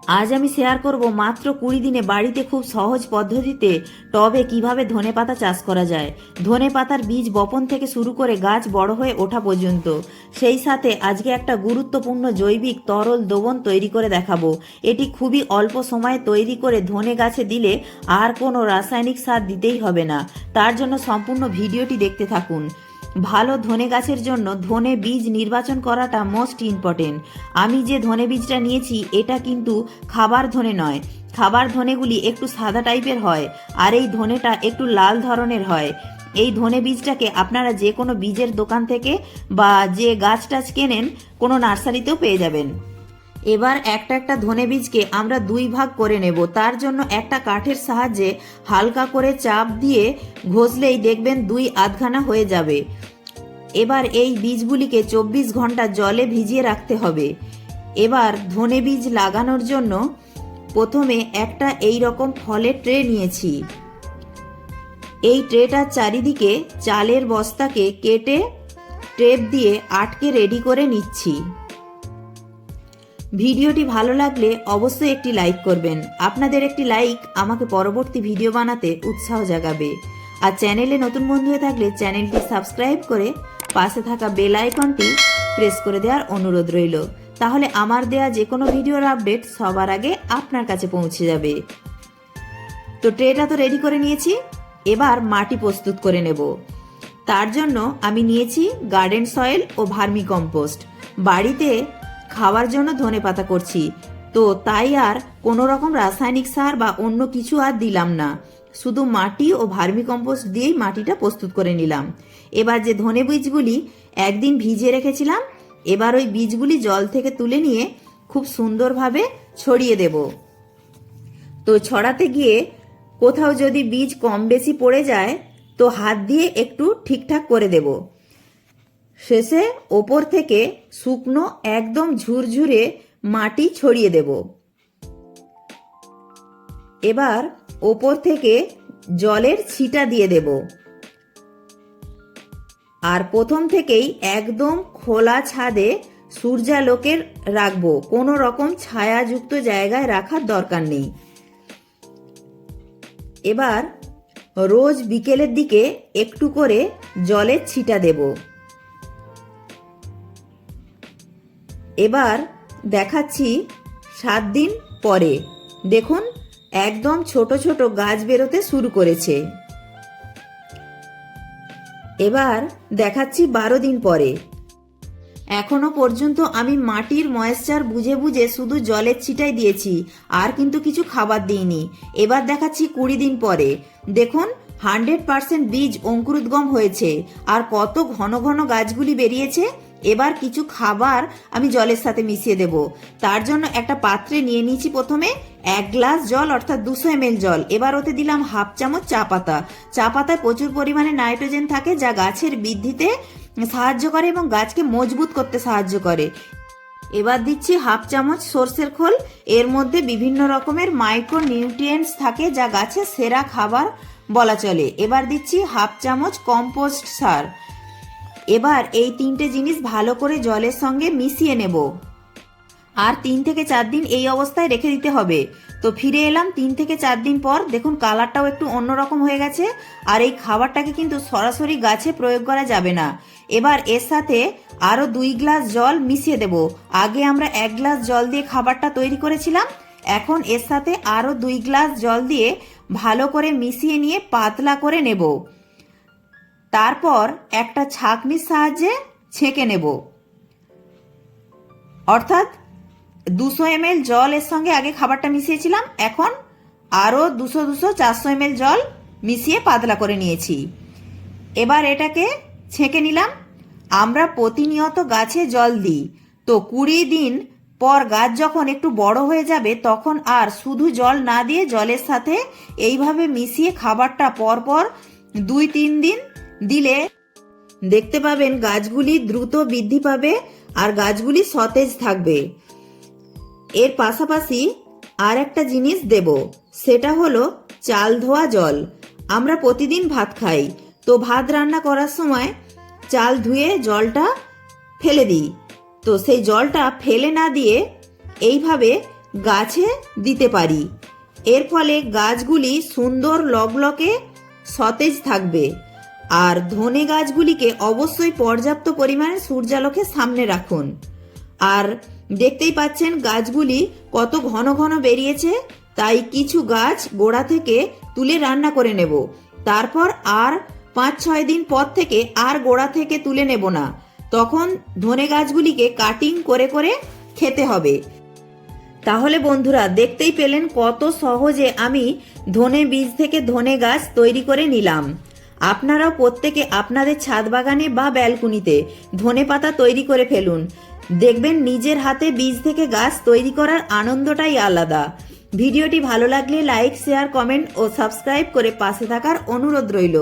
আজ আমি শেয়ার করব মাত্র 20 দিনে বাড়িতে খুব সহজ পদ্ধতিতে টবে কিভাবে ধনেপাতা চাষ করা যায়। ধনেপাতার বীজ বপন থেকে শুরু করে গাছ বড় হয়ে ওঠা পর্যন্ত। সেই সাথে আজকে একটা গুরুত্বপূর্ণ জৈবিক তরল দ্রবণ তৈরি করে দেখাবো। এটি খুবই অল্প সময়ে তৈরি করে ধনে গাছে দিলে আর কোনো রাসায়নিক সার দিতেই হবে না। তার জন্য সম্পূর্ণ ভিডিওটি দেখতে থাকুন। ভালো ধনে গাছের জন্য ধনে বীজ নির্বাচন করাটা মোস্ট ইম্পর্টেন্ট। আমি যে ধনে বীজটা নিয়েছি এটা কিন্তু খাবার ধনে নয়। খাবার ধনেগুলি একটু সাদা টাইপের হয়, আর এই ধনেটা একটু লাল ধরনের হয়। এই ধনে বীজটাকে আপনারা যে কোনো বীজের দোকান থেকে বা যে গাছ টাছ কেনেন কোনো নার্সারিতেও পেয়ে যাবেন। এবার একটা একটা ধনে বীজকে আমরা 2 ভাগ করে নেব। তার জন্য একটা কাঠের সাহায্যে হালকা করে চাপ দিয়ে ঘষলেই দেখবেন 2 আধখানা হয়ে যাবে। এবার এই বীজগুলিকে 24 ঘন্টা জলে ভিজিয়ে রাখতে হবে। এবার ধনে বীজ লাগানোর জন্য প্রথমে একটা এই রকম ফলের ট্রে নিয়েছি। এই ট্রেটার চারিদিকে চালের বস্তাকে কেটে টেপ দিয়ে আটকে রেডি করে নিচ্ছি। ভিডিওটি ভালো লাগলে অবশ্যই একটি লাইক করবেন। আপনাদের একটি লাইক আমাকে পরবর্তী ভিডিও বানাতে উৎসাহ জাগাবে। আর চ্যানেলে নতুন বন্ধু হয়ে থাকলে চ্যানেলটি সাবস্ক্রাইব করে পাশে থাকা বেল আইকনটি প্রেস করে দেওয়ার অনুরোধ রইল। তাহলে আমার দেয়া যে কোনো ভিডিওর আপডেট সবার আগে আপনার কাছে পৌঁছে যাবে। তো ট্রেটা তো রেডি করে নিয়েছি, এবার মাটি প্রস্তুত করে নেব। তার জন্য আমি নিয়েছি garden soil oh vermi compost. বাড়িতে খাওয়ার জন্য ধনেপাতা করছি, তো তাই আর কোনো রকম রাসায়নিক সার বা অন্য কিছু আর দিলাম না। শুধু মাটি ও ভার্মি কম্পোস্ট দিয়েই মাটিটা প্রস্তুত করে নিলাম। এবার যে ধনে বীজগুলি একদিন ভিজিয়ে রেখেছিলাম, এবার ওই বীজগুলি জল থেকে তুলে নিয়ে খুব সুন্দরভাবে ছড়িয়ে দেব। তো ছড়াতে গিয়ে কোথাও যদি বীজ কম বেশি পড়ে যায় তো হাত দিয়ে একটু ঠিকঠাক করে দেব। শেষে ওপর থেকে শুকনো একদম ঝুরঝুরে মাটি ছড়িয়ে দেব। এবার ওপর থেকে জলের ছিটা দিয়ে দেব। আর প্রথম থেকেই একদম খোলা ছাদে সূর্যালোকের রাখবো, কোনো রকম ছায়াযুক্ত জায়গায় রাখার দরকার নেই। এবার রোজ বিকেলের দিকে একটু করে জলের ছিটা দেব। এবার দেখাচ্ছি 7 দিন পরে। দেখুন একদম ছোট ছোট গাছ বেরোতে শুরু করেছে। এবার দেখাচ্ছি 12 দিন পরে। এখনো পর্যন্ত আমি মাটির ময়েশ্চার বুঝে বুঝে শুধু জলের ছিটাই দিয়েছি, আর কিন্তু কিছু খাবার দিইনি। এবার দেখাচ্ছি 20 দিন পরে। দেখুন 100% বীজ অঙ্কুরোদ্গম হয়েছে, আর কত ঘন ঘন গাছগুলি বেরিয়েছে। এবার কিছু খাবার আমি জলের সাথে মিশিয়ে দেব। তার জন্য একটা পাত্রে নিয়ে নিয়েছি প্রথমে 1 গ্লাস জল, অর্থাৎ 200 ml জল। এবার ওতে দিলাম হাফ চামচ চা পাতা। চা পাতায় প্রচুর পরিমাণে নাইট্রোজেন থাকে, যা গাছের বৃদ্ধিতে সাহায্য করে এবং গাছকে মজবুত করতে সাহায্য করে। এবার দিচ্ছি হাফ চামচ সর্ষের খোল। এর মধ্যে বিভিন্ন রকমের মাইক্রো নিউট্রিয়েন্টস থাকে, যা গাছের সেরা খাবার বলা চলে। এবার দিচ্ছি হাফ চামচ কম্পোস্ট সার। এবার এই 3টে জিনিস ভালো করে জলের সঙ্গে মিশিয়ে নেব, আর 3 থেকে 4 দিন এই অবস্থায় রেখে দিতে হবে। তো ফিরে এলাম 3 থেকে 4 দিন পর। দেখুন কালারটাও একটু অন্যরকম হয়ে গেছে। আর এই খাবারটাকে কিন্তু সরাসরি গাছে প্রয়োগ করা যাবে না। এবার এর সাথে আরো 2 গ্লাস জল মিশিয়ে দেব। আগে আমরা 1 গ্লাস জল দিয়ে খাবারটা তৈরি করেছিলাম, এখন এর সাথে আরো 2 গ্লাস জল দিয়ে ভালো করে মিশিয়ে নিয়ে পাতলা করে নেব। তারপর একটা ছাঁকনির সাহায্যে ছেঁকে নেব। অর্থাৎ 200 ml জল এর সঙ্গে আগে খাবারটা মিশিয়েছিলাম, এখন আরো 200 400 ml জল মিশিয়ে পাতলা করে নিয়েছি। এবার এটাকে ছেঁকে নিলাম। আমরা প্রতিনিয়ত গাছে জল দিই, তো 20 দিন পর গাছ যখন একটু বড় হয়ে যাবে তখন আর শুধু জল না দিয়ে জলের সাথে এইভাবে মিশিয়ে খাবারটা পরপর 2-3 দিন দিলে দেখতে পাবেন গাছগুলি দ্রুত বৃদ্ধি পাবে আর গাছগুলি সতেজ থাকবে। এর পাশাপাশি আর একটা জিনিস দেব, সেটা হলো চাল ধোয়া জল। আমরা প্রতিদিন ভাত খাই, তো ভাত রান্না করার সময় চাল ধুয়ে জলটা ফেলে দিই। তো সেই জলটা ফেলে না দিয়ে এইভাবে গাছে দিতে পারি। এর ফলে গাছগুলি সুন্দর লগলকে সতেজ থাকবে। আর ধনে গাছগুলিকে অবশ্যই পর্যাপ্ত পরিমাণে সূর্যালোকের সামনে রাখুন। আর দেখতেই পাচ্ছেন গাছগুলি কত ঘন ঘন বেরিয়েছে, তাই কিছু গাছ গোড়া থেকে তুলে রান্না করে নেব। তারপর আর 5-6 দিন পর থেকে আর গোড়া থেকে তুলে নেব না, তখন ধনে গাছগুলিকে কাটিং করে করে খেতে হবে। তাহলে বন্ধুরা দেখতেই পেলেন কত সহজে আমি ধনে বীজ থেকে ধনে গাছ তৈরি করে নিলাম। আপনারাও প্রত্যেকে আপনাদের ছাদ বাগানে বা ব্যালকনিতে ধনে পাতা তৈরি করে ফেলুন। দেখবেন নিজের হাতে বীজ থেকে গাছ তৈরি করার আনন্দটাই আলাদা। ভিডিওটি ভালো লাগলে লাইক, শেয়ার, কমেন্ট ও সাবস্ক্রাইব করে পাশে থাকার অনুরোধ রইল।